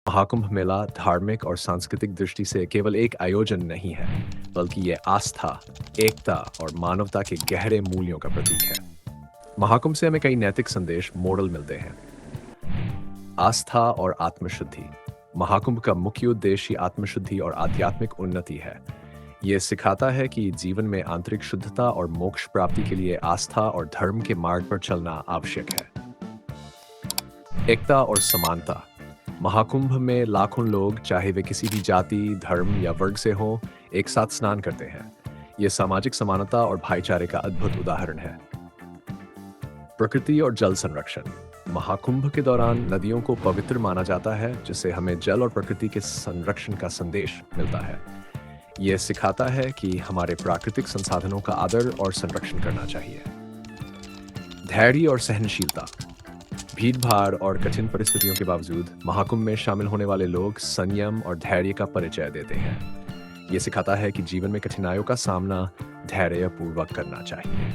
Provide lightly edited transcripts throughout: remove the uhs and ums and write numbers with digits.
महाकुंभ मेला धार्मिक और सांस्कृतिक दृष्टि से केवल एक आयोजन नहीं है, बल्कि ये आस्था, एकता और मानवता के गहरे मूल्यों का प्रतीक है। महाकुंभ से हमें कई नैतिक संदेश मॉडल मिलते हैं। आस्था और आत्मशुद्धि। महाकुंभ का मुख्य उद्देश्य आत्मशुद्धि और आध्यात्मिक उन्नति है। ये सिखाता है कि जीवन में आंतरिक शुद्धता और मोक्ष प्राप्ति के लिए आस्था और धर्म के मार्ग पर चलना आवश्यक है। एकता और समानता। महाकुंभ में लाखों लोग, चाहे वे किसी भी जाति, धर्म या वर्ग से हों, एक साथ स्नान करते हैं। ये सामाजिक समानता और भाईचारे का अद्भुत उदाहरण है। प्रकृति और जल संरक्षण। महाकुंभ के दौरान नदियों को पवित्र माना जाता है, जिससे हमें जल और प्रकृति के संरक्षण का संदेश मिलता है। यह सिखाता है कि हमारे प्राकृतिक संसाधनों का आदर और संरक्षण करना चाहिए। धैर्य और सहनशीलता। भीड़-भाड़ और कठिन परिस्थितियों के बावजूद महाकुंभ में शामिल होने वाले लोग संयम और धैर्य का परिचय देते हैं। ये सिखाता है कि जीवन में कठिनाइयों का सामना धैर्यपूर्वक करना चाहिए।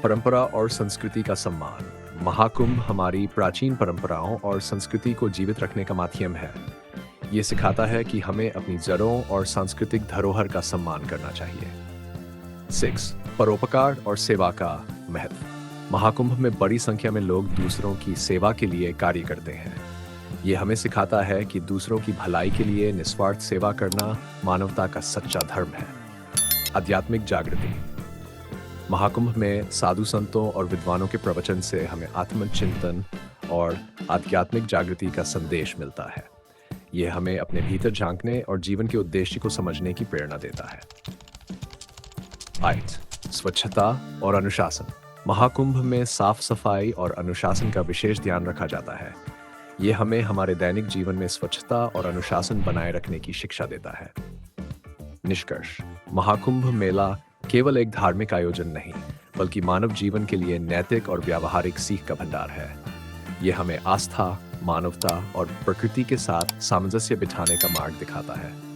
परंपरा और संस्कृति का सम्मान। महाकुंभ हमारी प्राचीन परंपराओं और संस्कृति को जीवित रखने का माध्यम है। ये सिखाता है कि हमें अपनी जड़ों और सांस्कृतिक धरोहर का सम्मान करना चाहिए। 6. परोपकार और सेवा का महत्व। महाकुंभ में बड़ी संख्या में लोग दूसरों की सेवा के लिए कार्य करते हैं। ये हमें सिखाता है कि दूसरों की भलाई के लिए निस्वार्थ सेवा करना मानवता का सच्चा धर्म है। आध्यात्मिक जागृति। महाकुंभ में साधु संतों और विद्वानों के प्रवचन से हमें आत्मचिंतन और आध्यात्मिक जागृति का संदेश मिलता है। ये हमें अपने भीतर झांकने और जीवन के उद्देश्य को समझने की प्रेरणा देता है। 8. स्वच्छता और अनुशासन। महाकुंभ में साफ सफाई और अनुशासन का विशेष ध्यान रखा जाता है। ये हमें हमारे दैनिक जीवन में स्वच्छता और अनुशासन बनाए रखने की शिक्षा देता है। निष्कर्ष। महाकुंभ मेला केवल एक धार्मिक आयोजन नहीं, बल्कि मानव जीवन के लिए नैतिक और व्यावहारिक सीख का भंडार है। ये हमें आस्था, मानवता और प्रकृति के साथ सामंजस्य बिठाने का मार्ग दिखाता है।